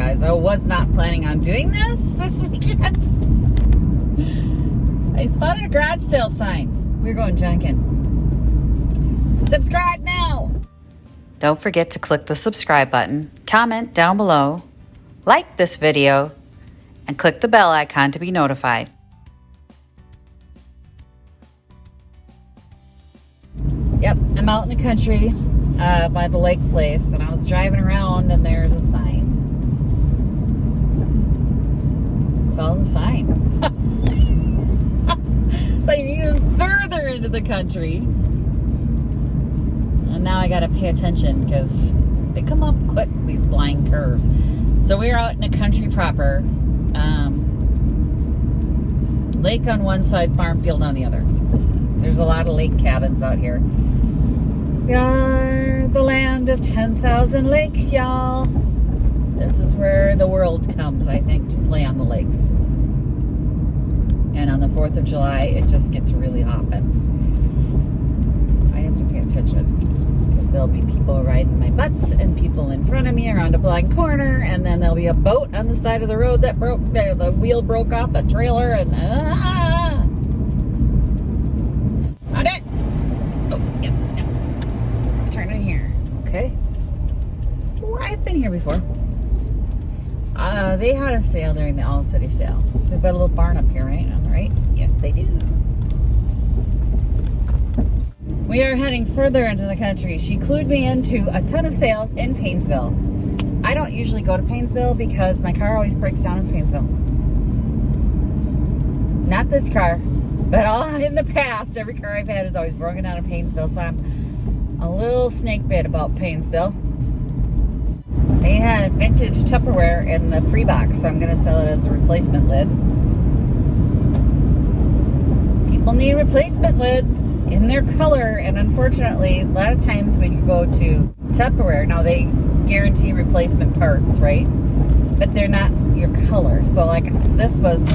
because I was not planning on doing this weekend. I spotted a garage sale sign. We're going Junkin. Subscribe now. Don't forget to click the subscribe button, comment down below, like this video, and click the bell icon to be notified. Yep, I'm out in the country by the lake place, and I was driving around, and there's a sign. It's all the sign. It's like even further into the country. And now I gotta pay attention because they come up quick, these blind curves. So we're out in the country proper. Lake on one side, farm field on the other. There's a lot of lake cabins out here. We are the land of 10,000 lakes, y'all. This is where the world comes, I think, to play on the lakes. And on the 4th of July, it just gets really hopping. I have to pay attention because there'll be people riding my butt and people in front of me around a blind corner, and then there'll be a boat on the side of the road that broke there. The wheel broke off the trailer, and Found it. Oh, yep. Turn in here. Okay. Oh, I've been here before. They had a sale during the All City sale. They've got a little barn up here, right? On the right? Yes, they do. We are heading further into the country. She clued me into a ton of sales in Paynesville. I don't usually go to Paynesville because my car always breaks down in Paynesville. Not this car, but all in the past, every car I've had has always broken down in Paynesville, so I'm a little snake bit about Paynesville. They had vintage Tupperware in the free box, so I'm going to sell it as a replacement lid. People need replacement lids in their color, and unfortunately, a lot of times when you go to Tupperware, now they guarantee replacement parts, right? But they're not your color. So like this was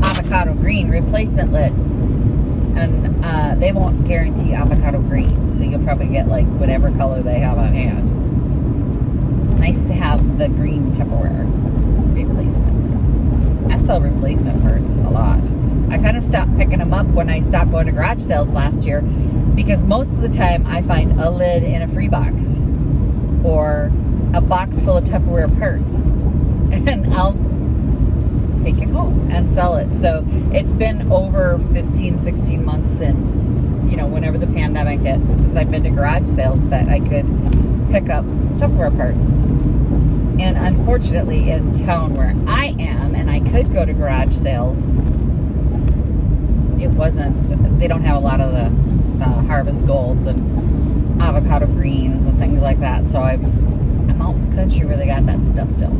avocado green replacement lid, and they won't guarantee avocado green, so you'll probably get like whatever color they have on hand. Nice to have the green Tupperware replacement. I sell replacement parts a lot. I kind of stopped picking them up when I stopped going to garage sales last year, because most of the time I find a lid in a free box or a box full of Tupperware parts, and I'll take it home and sell it. So it's been over 15, 16 months since, whenever the pandemic hit, since I've been to garage sales that I could pick up Tupperware parts. And unfortunately, in town where I am, and I could go to garage sales, they don't have a lot of the harvest golds and avocado greens and things like that. So I'm out in the country where they got that stuff still.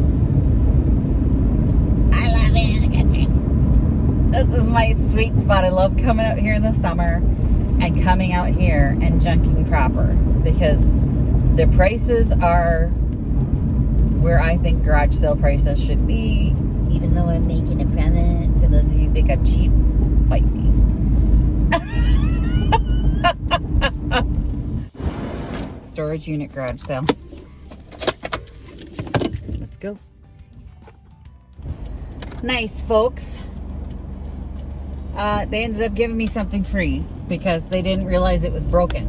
I love it in the country. This is my sweet spot. I love coming out here in the summer and coming out here and junking proper, because the prices are where I think garage sale prices should be, even though I'm making a profit. For those of you who think I'm cheap, bite me. Storage unit garage sale. Let's go. Nice, folks. They ended up giving me something free because they didn't realize it was broken.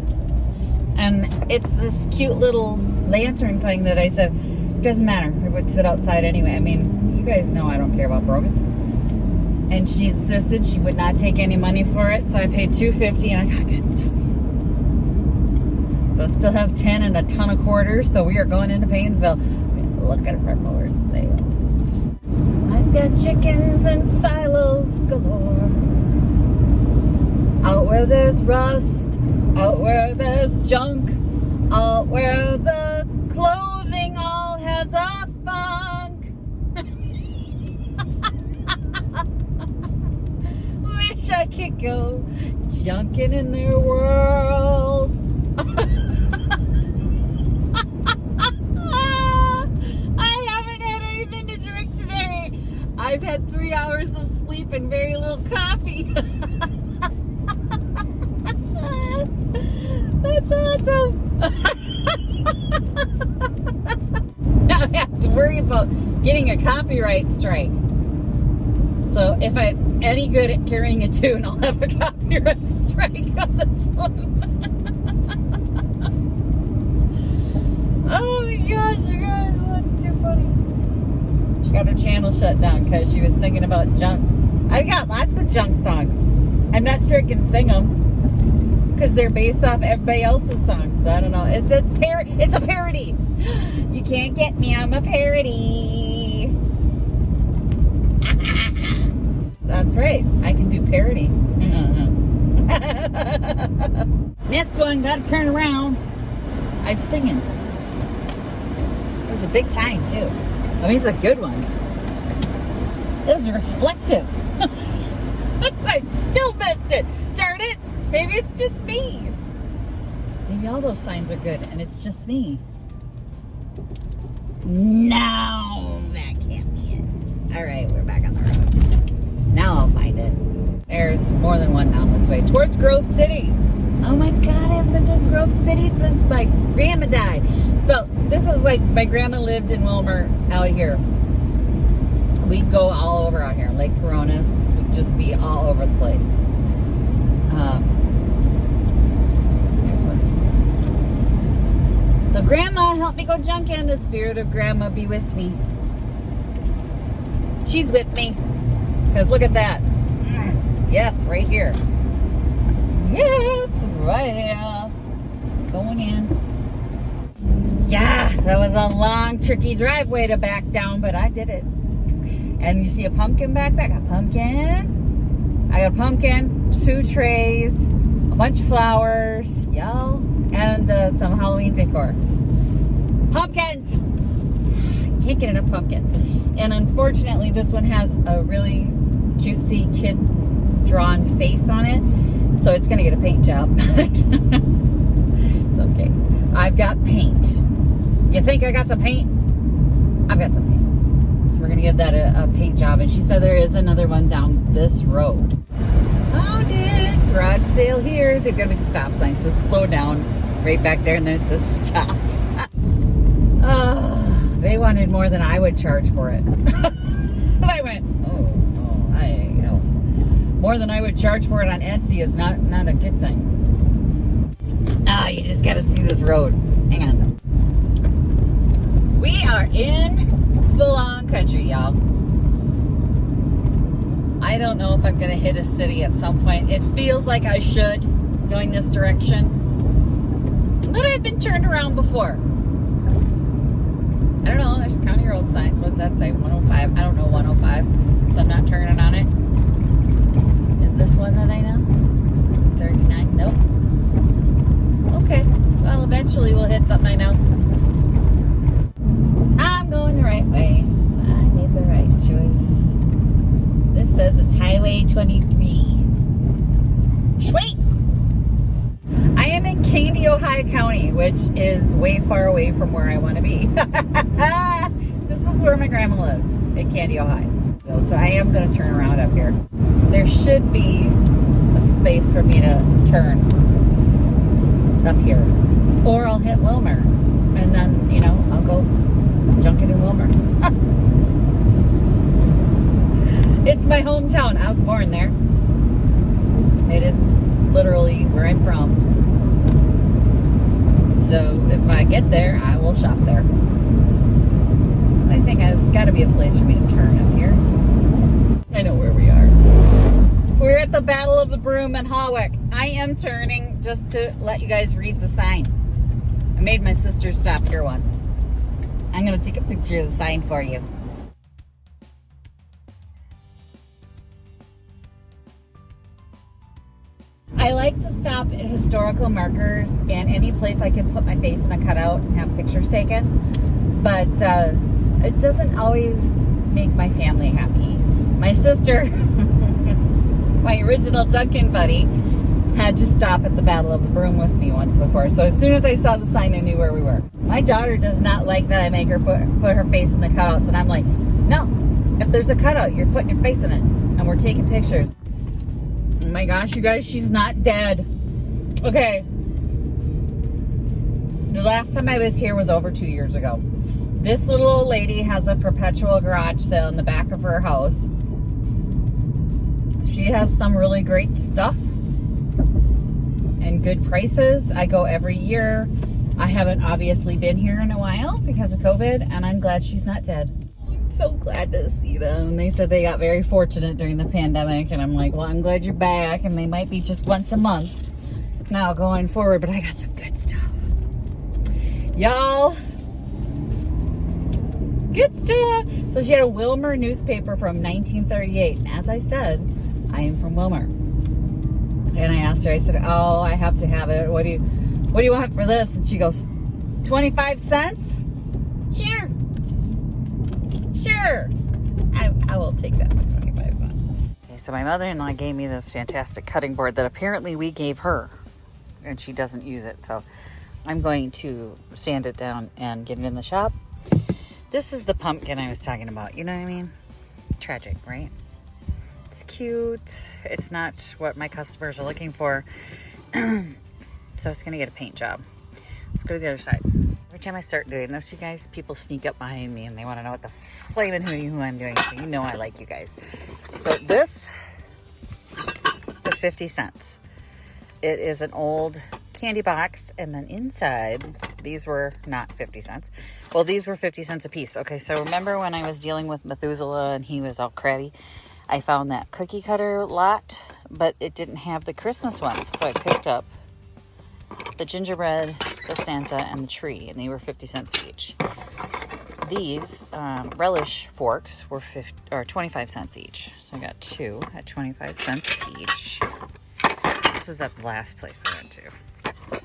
And it's this cute little lantern thing that I said, it doesn't matter, it would sit outside anyway. I mean, you guys know I don't care about broken. And she insisted she would not take any money for it, so I paid $2.50 and I got good stuff. So I still have 10 and a ton of quarters, so we are going into Paynesville. Look at our more sales. I've got chickens and silos galore. Out where there's rust, out where there's junk, out where the clothing all has a funk. Wish I could go junking in their world. I haven't had anything to drink today. I've had 3 hours of sleep and very little coffee. That's awesome. getting a copyright strike. So if I'm any good at carrying a tune, I'll have a copyright strike on this one. Oh my gosh, you guys, that's too funny. She got her channel shut down because she was singing about junk. I've got lots of junk songs. I'm not sure I can sing them because they're based off everybody else's songs. So I don't know. It's a parody. You can't get me. I'm a parody. That's right. I can do parody. Next one, gotta turn around. I was singing. It was a big sign too. I mean, it's a good one. It was reflective. I still missed it. Darn it. Maybe it's just me. Maybe all those signs are good and it's just me. No, that can't be it. All right, we're back on the road. Now I'll find it. There's more than one down this way. Towards Grove City. Oh my God, I haven't been to Grove City since my grandma died. So this is like, my grandma lived in Wilmer out here. We'd go all over out here. Lake Coronas. We'd just be all over the place. There's one. So Grandma, help me go Junkin. The spirit of Grandma be with me. She's with me. Because look at that. Yes, right here. Yes, right here. Going in. Yeah, that was a long, tricky driveway to back down, but I did it. And you see a pumpkin back there? I got pumpkin. I got pumpkin, 2 trays, a bunch of flowers, y'all, and some Halloween decor. Pumpkins! Can't get enough pumpkins. And unfortunately, this one has a really cutesy kid-drawn face on it, so it's going to get a paint job. It's okay. I've got paint. You think I got some paint? I've got some paint. So we're going to give that a paint job. And she said there is another one down this road. Found it. Garage sale here. They're going to be stop signs. It says slow down right back there, and then it says stop. Oh, they wanted more than I would charge for it. I went, more than I would charge for it on Etsy is not a good thing. You just got to see this road. Hang on. We are in full-on country, y'all. I don't know if I'm going to hit a city at some point. It feels like I should, going this direction. But I've been turned around before. I don't know. There's county road signs. What's that say? 105. I don't know 105. So I'm not turning on it. Is this one that I know? 39? Nope. Okay. Well, eventually we'll hit something I know. I'm going the right way. I made the right choice. This says it's Highway 23. Sweet! I am in Candy, Ohio County, which is way far away from where I want to be. This is where my grandma lives, in Candy, Ohio. So I am going to turn around up here. There should be a space for me to turn up here. Or I'll hit Wilmer. And then, you know, I'll go Junkin and Wilmer. It's my hometown. I was born there. It is literally where I'm from. So if I get there, I will shop there. I think there's got to be a place for me to turn up here. I know where we are. We're at the Battle of the Broom in Hawick. I am turning just to let you guys read the sign. I made my sister stop here once. I'm going to take a picture of the sign for you. I like to stop at historical markers and any place I can put my face in a cutout and have pictures taken. But it doesn't always make my family happy. My sister, my original Junkin buddy, had to stop at the Battle of the Broom with me once before. So as soon as I saw the sign, I knew where we were. My daughter does not like that I make her put her face in the cutouts. And I'm like, no, if there's a cutout, you're putting your face in it. And we're taking pictures. Oh my gosh, you guys, she's not dead. Okay. The last time I was here was over 2 years ago. This little old lady has a perpetual garage sale in the back of her house. She has some really great stuff and good prices. I go every year. I haven't obviously been here in a while because of COVID, and I'm glad she's not dead. I'm so glad to see them. They said they got very fortunate during the pandemic, and I'm like, well, I'm glad you're back, and they might be just once a month now going forward, but I got some good stuff. Y'all, good stuff. So she had a Wilmer newspaper from 1938, and as I said, I am from Wilmer. And I asked her, I said, oh, I have to have it. What do you want for this? And she goes, 25 cents? Sure. Sure. I will take that for 25 cents. Okay, so my mother-in-law gave me this fantastic cutting board that apparently we gave her, and she doesn't use it. So I'm going to sand it down and get it in the shop. This is the pumpkin I was talking about. You know what I mean? Tragic, right? It's cute. It's not what my customers are looking for. So it's gonna get a paint job. Let's go to the other side. Every time I start doing this, you guys, people sneak up behind me and they want to know what the flaming who I'm doing. So you know I like you guys. So this is 50 cents. It is an old candy box, and then inside, these were not 50 cents. Well, these were 50 cents a piece. Okay, so remember when I was dealing with Methuselah and he was all crabby? I found that cookie cutter lot, but it didn't have the Christmas ones. So I picked up the gingerbread, the Santa, and the tree, and they were 50 cents each. These relish forks were 25 cents each. So I got two at 25 cents each. This is that last place I went to. I'm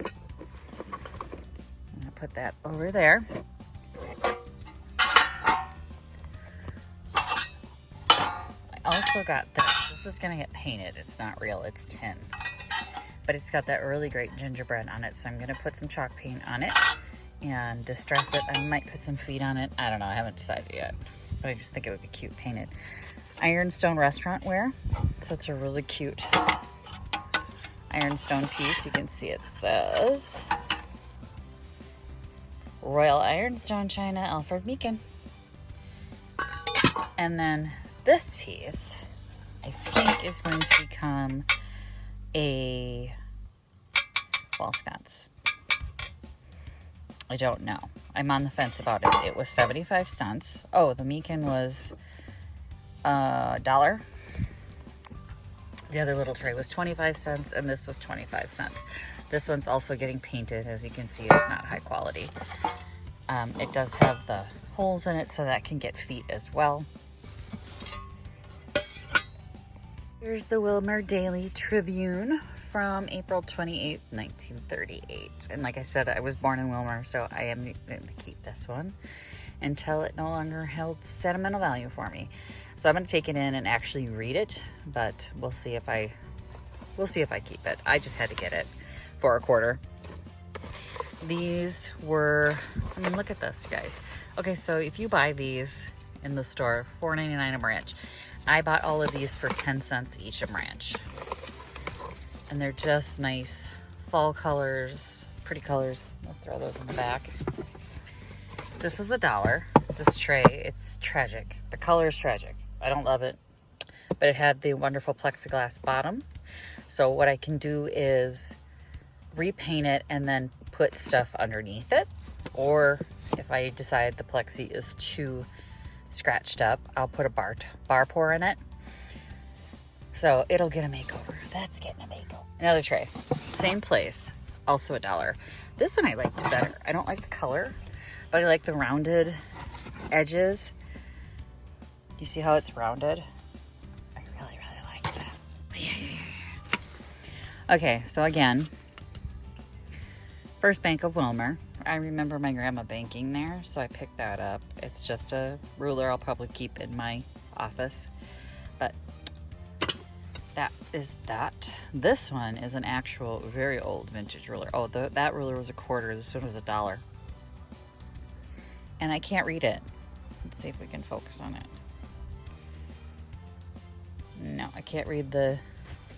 gonna put that over there. I also got this. This is gonna get painted. It's not real, it's tin. But it's got that really great gingerbread on it, so I'm gonna put some chalk paint on it and distress it. I might put some feet on it. I don't know, I haven't decided yet, but I just think it would be cute painted. Ironstone restaurant ware, so it's a really cute ironstone piece. You can see it says Royal Ironstone China, Alfred Meekin. And then this piece, I think, is going to become a wall sconce. I don't know. I'm on the fence about it. It was 75 cents. Oh, the Meekin was $1. The other little tray was 25 cents, and this was 25 cents. This one's also getting painted. As you can see, it's not high quality. It does have the holes in it, so that can get feet as well. Here's the Wilmer Daily Tribune from April 28th, 1938. And like I said, I was born in Wilmer, so I am going to keep this one until it no longer held sentimental value for me. So I'm going to take it in and actually read it, but we'll see if I keep it. I just had to get it for a quarter. These were, I mean, look at this, you guys. Okay, so if you buy these in the store, $4.99 a branch. I bought all of these for 10 cents each a branch. And they're just nice fall colors, pretty colors. I'll throw those in the back. This is $1. This tray, it's tragic. The color is tragic. I don't love it. But it had the wonderful plexiglass bottom. So what I can do is repaint it and then put stuff underneath it. Or if I decide the plexi is too scratched up, I'll put a bar pour in it. So it'll get a makeover. That's getting a makeover. Another tray, same place, also $1. This one I liked better. I don't like the color, but I like the rounded edges. You see how it's rounded? I really, really like that. Yeah. Okay, so again, First Bank of Wilmer. I remember my grandma banking there, so I picked that up. It's just a ruler I'll probably keep in my office. But that is that. This one is an actual very old vintage ruler. Oh, that ruler was a quarter. This one was $1. And I can't read it. Let's see if we can focus on it. No, I can't read the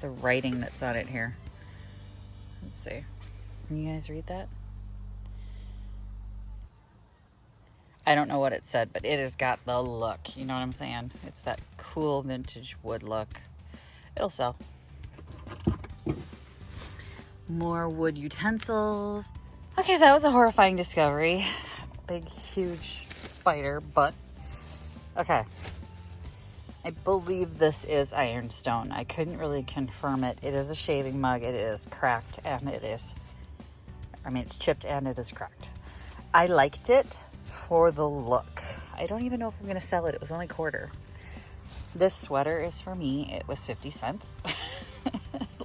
writing that's on it here. Let's see. Can you guys read that? I don't know what it said, but it has got the look. You know what I'm saying? It's that cool vintage wood look. It'll sell. More wood utensils. Okay, that was a horrifying discovery. Big, huge spider, but okay. I believe this is ironstone. I couldn't really confirm it. It is a shaving mug. It is cracked and it is, it's chipped and it is cracked. I liked it for the look. I don't even know if I'm going to sell it. It was only a quarter. This sweater is for me. It was 50 cents. I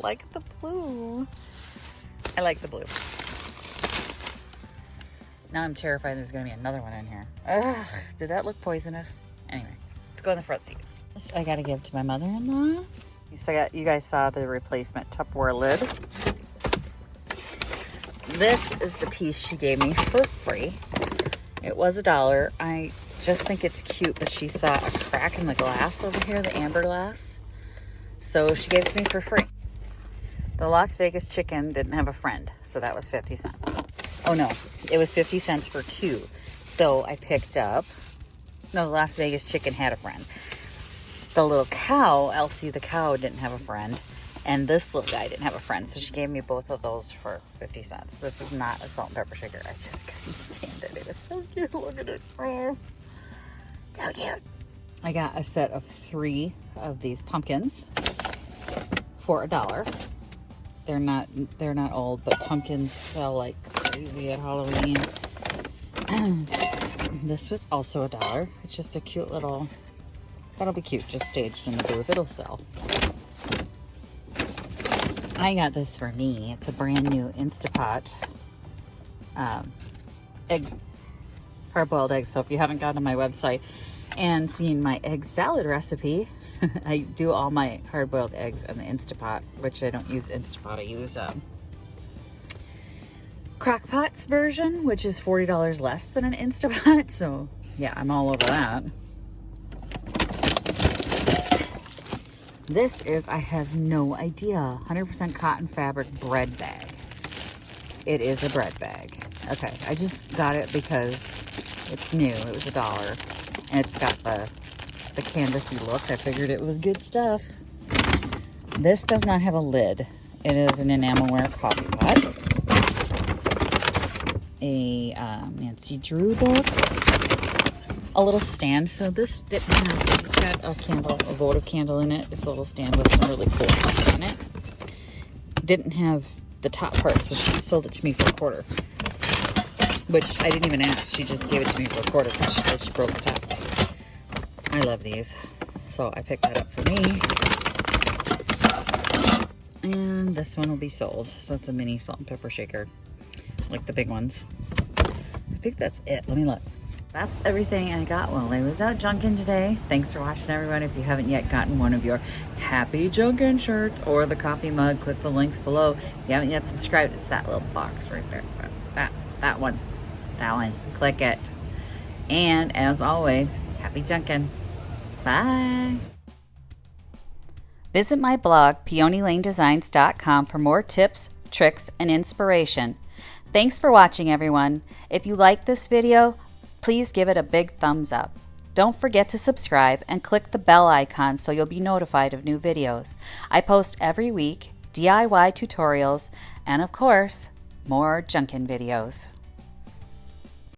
like the blue. I like the blue. Now I'm terrified there's going to be another one in here. Ugh, did that look poisonous? Anyway, let's go in the front seat. This I got to give to my mother-in-law. So you guys saw the replacement Tupperware lid. This is the piece she gave me for free. It was $1. I just think it's cute, but she saw a crack in the glass over here, the amber glass. So she gave it to me for free. The Las Vegas chicken didn't have a friend, so that was 50 cents. Oh no, it was 50 cents for two. So I picked up, no, the Las Vegas chicken had a friend. The little cow, Elsie the cow, didn't have a friend. And this little guy didn't have a friend. So she gave me both of those for 50 cents. This is not a salt and pepper shaker. I just couldn't stand it. It was so cute. Look at it. Oh, so cute. I got a set of 3 of these pumpkins for $1. They're not old, but pumpkins sell like crazy at Halloween. This was also $1. It's just a cute little, that'll be cute, just staged in the booth. It'll sell. I got this for me. It's a brand new Instapot hard-boiled egg. So if you haven't gone to my website and seen my egg salad recipe, I do all my hard-boiled eggs in the Instapot, which I don't use Instapot. I use Crock-Pot's version, which is $40 less than an Instapot. So yeah, I'm all over that. This is, I have no idea, 100% cotton fabric bread bag. It is a bread bag. Okay, I just got it because it's new. It was $1. And it's got the canvasy look. I figured it was good stuff. This does not have a lid. It is an Enamelware Coffee Mug. A Nancy Drew book. A little stand. So this didn't have, it's got a candle, a votive candle in it. It's a little stand with some really cool stuff in it. Didn't have the top part, so she sold it to me for a quarter. Which I didn't even ask. She just gave it to me for a quarter because she said she broke the top. I love these. So I picked that up for me. And this one will be sold. So it's a mini salt and pepper shaker. Like the big ones. I think that's it. Let me look. That's everything I got while I was out Junkin today. Thanks for watching, everyone. If you haven't yet gotten one of your Happy Junkin shirts or the coffee mug, click the links below. If you haven't yet subscribed, it's that little box right there. That one. Click it. And as always, happy Junkin. Bye. Visit my blog, peonylanedesigns.com, for more tips, tricks, and inspiration. Thanks for watching, everyone. If you like this video, please give it a big thumbs up. Don't forget to subscribe and click the bell icon so you'll be notified of new videos. I post every week DIY tutorials and, of course, more Junkin videos.